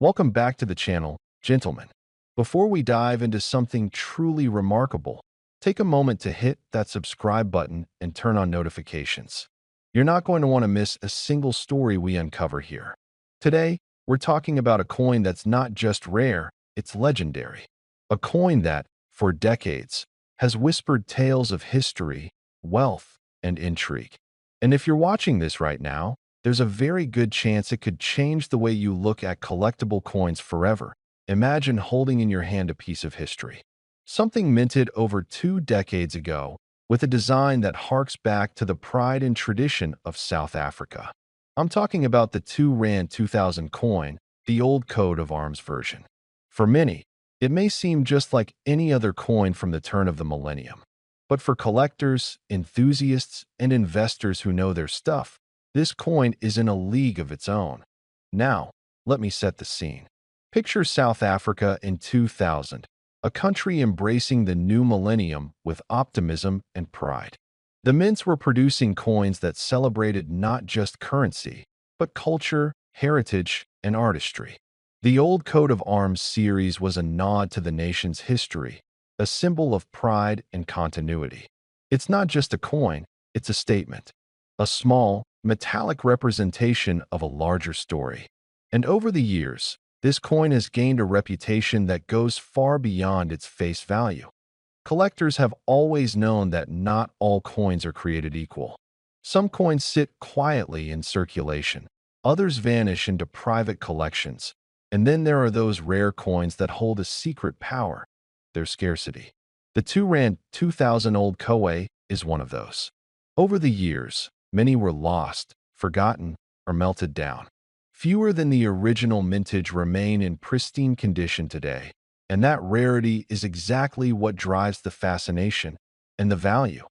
Welcome back to the channel, gentlemen. Before we dive into something truly remarkable, take a moment to hit that subscribe button and turn on notifications. You're not going to want to miss a single story we uncover here. Today, we're talking about a coin that's not just rare, it's legendary. A coin that, for decades, has whispered tales of history, wealth, and intrigue. And if you're watching this right now, there's a very good chance it could change the way you look at collectible coins forever. Imagine holding in your hand a piece of history. Something minted over 2 decades ago, with a design that harks back to the pride and tradition of South Africa. I'm talking about the 2 Rand 2000 coin, the old coat of arms version. For many, it may seem just like any other coin from the turn of the millennium. But for collectors, enthusiasts, and investors who know their stuff, this coin is in a league of its own. Now, let me set the scene. Picture South Africa in 2000, a country embracing the new millennium with optimism and pride. The mints were producing coins that celebrated not just currency, but culture, heritage, and artistry. The old coat of arms series was a nod to the nation's history, a symbol of pride and continuity. It's not just a coin, it's a statement. A small, metallic representation of a larger story. And over the years, this coin has gained a reputation that goes far beyond its face value. Collectors have always known that not all coins are created equal. Some coins sit quietly in circulation, others vanish into private collections, and then there are those rare coins that hold a secret power, their scarcity. The 2 Rand 2000 Old Koe is one of those. Over the years, many were lost, forgotten, or melted down. Fewer than the original mintage remain in pristine condition today, and that rarity is exactly what drives the fascination and the value.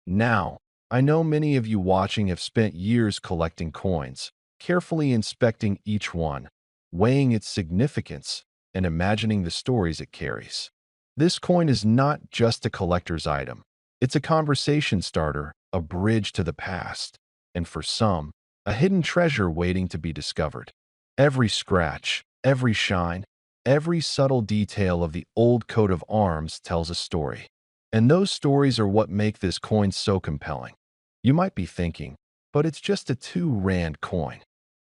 Now, I know many of you watching have spent years collecting coins, carefully inspecting each one, weighing its significance, and imagining the stories it carries. This coin is not just a collector's item. It's a conversation starter, a bridge to the past, and for some, a hidden treasure waiting to be discovered. Every scratch, every shine, every subtle detail of the old coat of arms tells a story. And those stories are what make this coin so compelling. You might be thinking, but it's just a 2 Rand coin.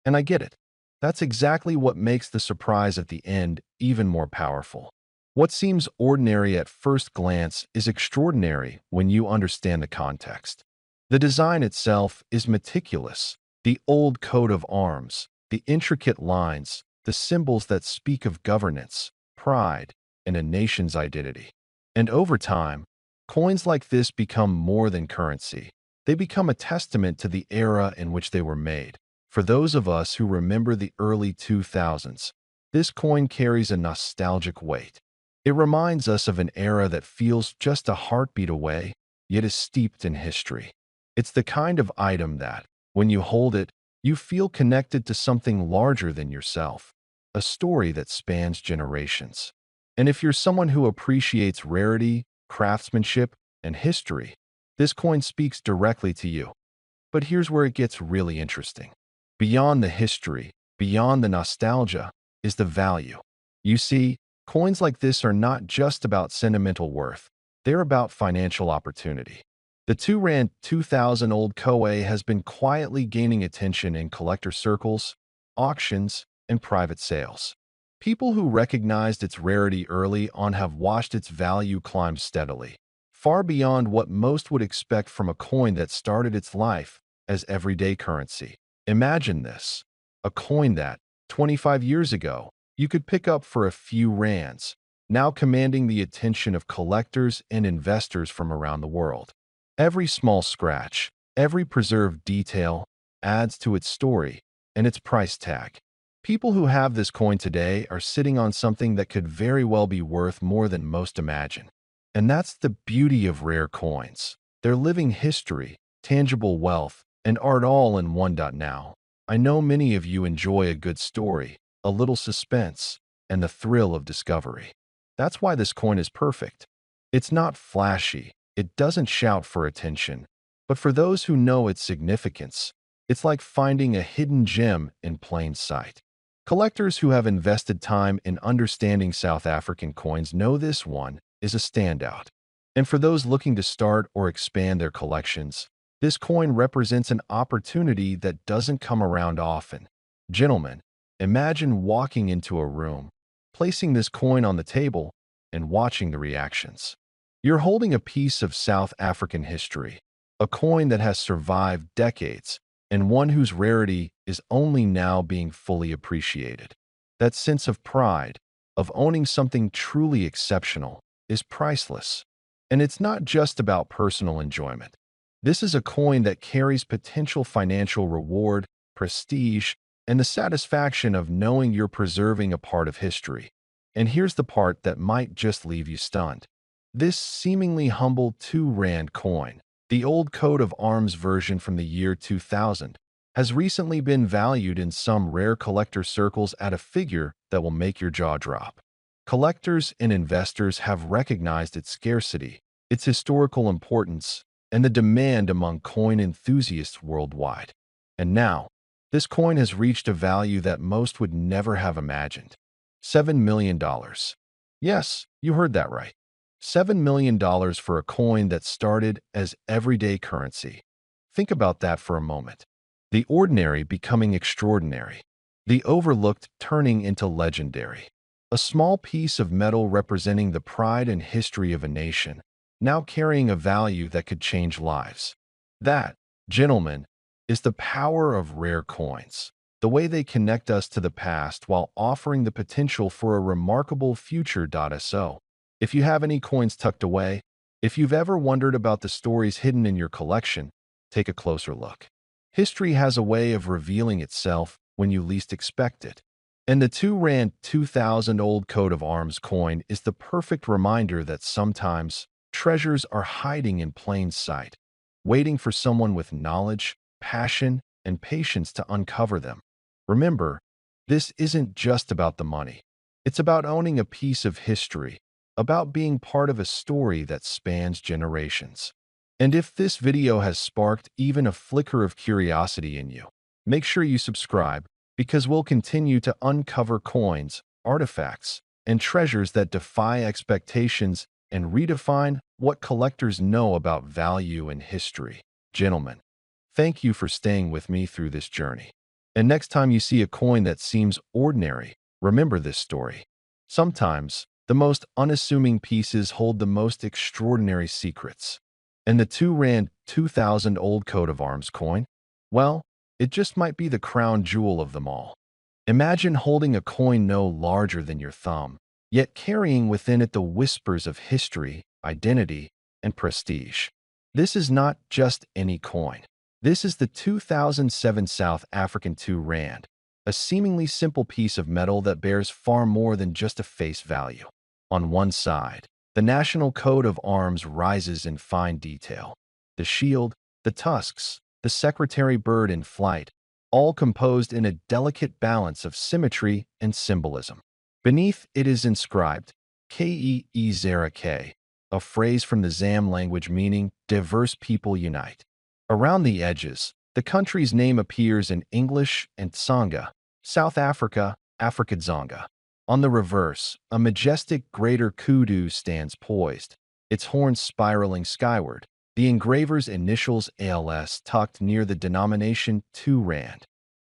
And I get it. That's exactly what makes the surprise at the end even more powerful. What seems ordinary at first glance is extraordinary when you understand the context. The design itself is meticulous. The old coat of arms, the intricate lines, the symbols that speak of governance, pride, and a nation's identity. And over time, coins like this become more than currency. They become a testament to the era in which they were made. For those of us who remember the early 2000s, this coin carries a nostalgic weight. It reminds us of an era that feels just a heartbeat away, yet is steeped in history. It's the kind of item that, when you hold it, you feel connected to something larger than yourself, a story that spans generations. And if you're someone who appreciates rarity, craftsmanship, and history, this coin speaks directly to you. But here's where it gets really interesting. Beyond the history, beyond the nostalgia, is the value. You see, coins like this are not just about sentimental worth, they're about financial opportunity. The 2 Rand 2000 Old Koe has been quietly gaining attention in collector circles, auctions, and private sales. People who recognized its rarity early on have watched its value climb steadily, far beyond what most would expect from a coin that started its life as everyday currency. Imagine this, a coin that, 25 years ago, you could pick up for a few rands, now commanding the attention of collectors and investors from around the world. Every small scratch, every preserved detail adds to its story and its price tag. People who have this coin today are sitting on something that could very well be worth more than most imagine. And that's the beauty of rare coins. They're living history, tangible wealth, and art all in one. Now, I know many of you enjoy a good story, a little suspense, and the thrill of discovery. That's why this coin is perfect. It's not flashy. It doesn't shout for attention, but for those who know its significance, it's like finding a hidden gem in plain sight. Collectors who have invested time in understanding South African coins know this one is a standout. And for those looking to start or expand their collections, this coin represents an opportunity that doesn't come around often. Gentlemen, imagine walking into a room, placing this coin on the table, and watching the reactions. You're holding a piece of South African history, a coin that has survived decades, and one whose rarity is only now being fully appreciated. That sense of pride, of owning something truly exceptional, is priceless. And it's not just about personal enjoyment. This is a coin that carries potential financial reward, prestige, and the satisfaction of knowing you're preserving a part of history. And here's the part that might just leave you stunned. This seemingly humble 2 Rand coin, the old coat of arms version from the year 2000, has recently been valued in some rare collector circles at a figure that will make your jaw drop. Collectors and investors have recognized its scarcity, its historical importance, and the demand among coin enthusiasts worldwide. And now, this coin has reached a value that most would never have imagined. $7 million. Yes, you heard that right. $7 million for a coin that started as everyday currency. Think about that for a moment. The ordinary becoming extraordinary. The overlooked turning into legendary. A small piece of metal representing the pride and history of a nation, now carrying a value that could change lives. That, gentlemen, is the power of rare coins. The way they connect us to the past while offering the potential for a remarkable future. So, if you have any coins tucked away, if you've ever wondered about the stories hidden in your collection, take a closer look. History has a way of revealing itself when you least expect it. And the 2 Rand 2000 old coat of arms coin is the perfect reminder that sometimes treasures are hiding in plain sight, waiting for someone with knowledge, passion, and patience to uncover them. Remember, this isn't just about the money. It's about owning a piece of history, about being part of a story that spans generations. And if this video has sparked even a flicker of curiosity in you, make sure you subscribe, because we'll continue to uncover coins, artifacts, and treasures that defy expectations and redefine what collectors know about value and history. Gentlemen, thank you for staying with me through this journey. And next time you see a coin that seems ordinary, remember this story. Sometimes, the most unassuming pieces hold the most extraordinary secrets. And the 2 Rand 2000 old coat of arms coin? Well, it just might be the crown jewel of them all. Imagine holding a coin no larger than your thumb, yet carrying within it the whispers of history, identity, and prestige. This is not just any coin. This is the 2007 South African 2 Rand, a seemingly simple piece of metal that bears far more than just a face value. On one side, the national coat of arms rises in fine detail. The shield, the tusks, the secretary bird in flight, all composed in a delicate balance of symmetry and symbolism. Beneath it is inscribed, K-E-E-Zera-K, a phrase from the Zam language meaning, diverse people unite. Around the edges, the country's name appears in English and Tsonga, South Africa, Afrikaans. On the reverse, a majestic greater kudu stands poised, its horns spiraling skyward, the engraver's initials ALS tucked near the denomination 2 Rand.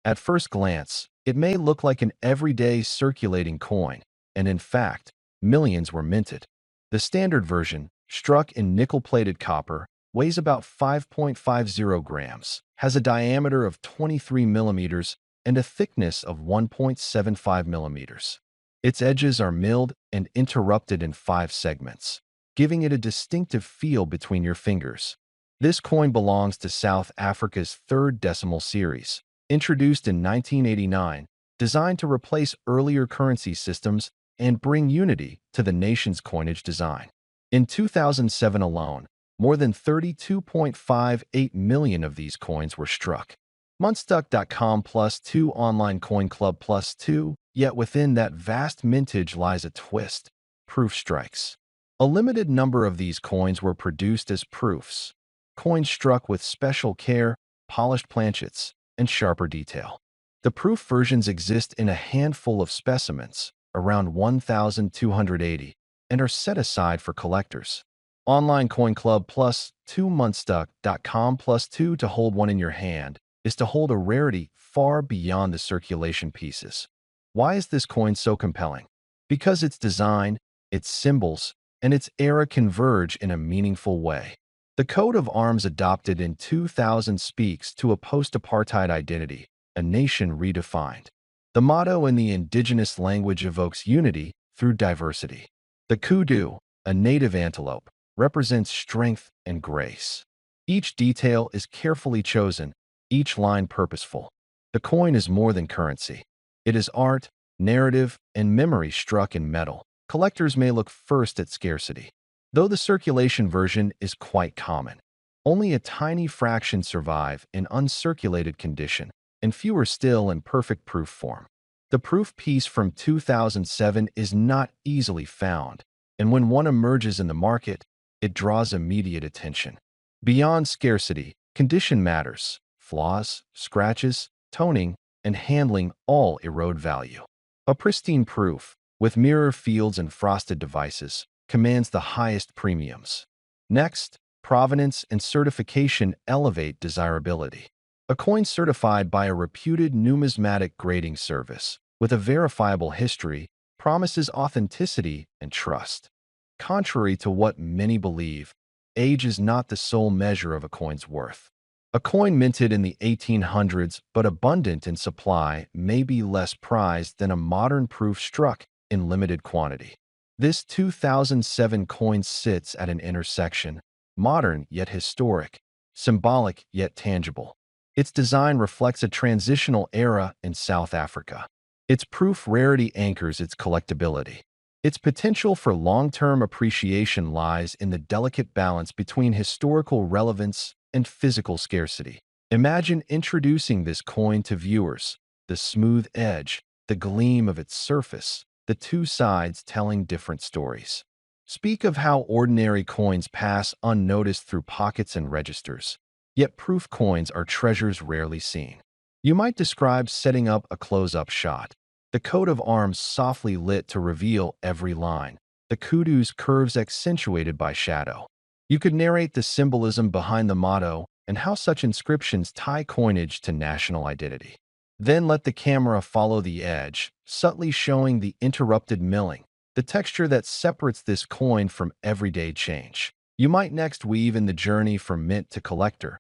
At first glance, it may look like an everyday circulating coin, and in fact, millions were minted. The standard version, struck in nickel-plated copper, weighs about 5.50 grams, has a diameter of 23 millimeters, and a thickness of 1.75 millimeters. Its edges are milled and interrupted in 5 segments, giving it a distinctive feel between your fingers. This coin belongs to South Africa's 3rd decimal series, introduced in 1989, designed to replace earlier currency systems and bring unity to the nation's coinage design. In 2007 alone, more than 32.58 million of these coins were struck. Munstuck.com +2 Online Coin Club +2, yet within that vast mintage lies a twist. Proof strikes. A limited number of these coins were produced as proofs, coins struck with special care, polished planchets, and sharper detail. The proof versions exist in a handful of specimens, around 1,280, and are set aside for collectors. Online Coin Club plus 2monthstuck.com plus 2 to hold one in your hand is to hold a rarity far beyond the circulation pieces. Why is this coin so compelling? Because its design, its symbols, and its era converge in a meaningful way. The coat of arms adopted in 2000 speaks to a post-apartheid identity, a nation redefined. The motto in the indigenous language evokes unity through diversity. The kudu, a native antelope, represents strength and grace. Each detail is carefully chosen, each line purposeful. The coin is more than currency. It is art, narrative, and memory struck in metal. Collectors may look first at scarcity, though the circulation version is quite common. Only a tiny fraction survive in uncirculated condition, and fewer still in perfect proof form. The proof piece from 2007 is not easily found, and when one emerges in the market, it draws immediate attention. Beyond scarcity, condition matters. Flaws, scratches, toning, and handling all erode value. A pristine proof, with mirror fields and frosted devices, commands the highest premiums. Next, provenance and certification elevate desirability. A coin certified by a reputed numismatic grading service with a verifiable history promises authenticity and trust. Contrary to what many believe, age is not the sole measure of a coin's worth. A coin minted in the 1800s but abundant in supply may be less prized than a modern proof struck in limited quantity. This 2007 coin sits at an intersection, modern yet historic, symbolic yet tangible. Its design reflects a transitional era in South Africa. Its proof rarity anchors its collectability. Its potential for long-term appreciation lies in the delicate balance between historical relevance and physical scarcity. Imagine introducing this coin to viewers, the smooth edge, the gleam of its surface, the two sides telling different stories. Speak of how ordinary coins pass unnoticed through pockets and registers. Yet proof coins are treasures rarely seen. You might describe setting up a close-up shot. The coat of arms softly lit to reveal every line, the kudu's curves accentuated by shadow. You could narrate the symbolism behind the motto and how such inscriptions tie coinage to national identity. Then let the camera follow the edge, subtly showing the interrupted milling, the texture that separates this coin from everyday change. You might next weave in the journey from mint to collector,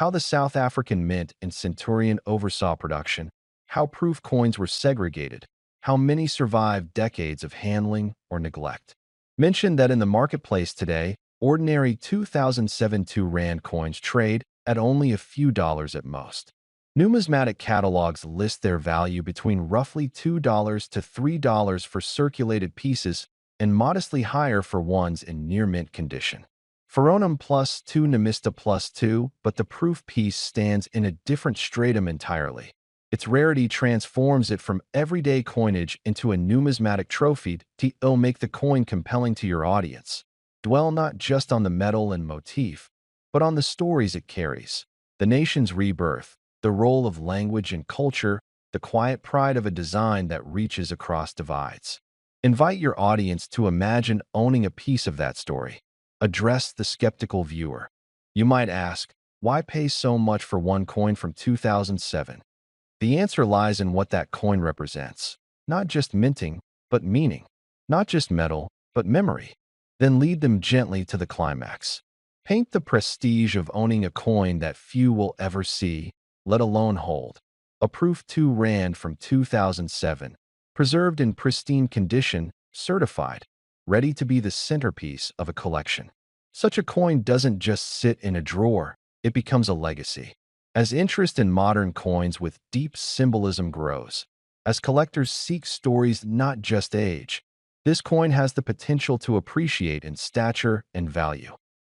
how the South African mint and Centurion oversaw production, how proof coins were segregated, how many survived decades of handling or neglect. Mention that in the marketplace today, ordinary 2007 2 Rand coins trade at only a few dollars at most. Numismatic catalogs list their value between roughly $2 to $3 for circulated pieces and modestly higher for ones in near-mint condition. Pheronum plus 2 Numista plus 2, but the proof piece stands in a different stratum entirely. Its rarity transforms it from everyday coinage into a numismatic trophy to make the coin compelling to your audience. Dwell not just on the metal and motif, but on the stories it carries, the nation's rebirth, the role of language and culture, the quiet pride of a design that reaches across divides. Invite your audience to imagine owning a piece of that story. Address the skeptical viewer. You might ask, why pay so much for one coin from 2007? The answer lies in what that coin represents. Not just minting, but meaning. Not just metal, but memory. Then lead them gently to the climax. Paint the prestige of owning a coin that few will ever see, let alone hold. A proof 2 Rand from 2007, preserved in pristine condition, certified, ready to be the centerpiece of a collection. Such a coin doesn't just sit in a drawer, it becomes a legacy. As interest in modern coins with deep symbolism grows, as collectors seek stories not just age, this coin has the potential to appreciate in stature and value.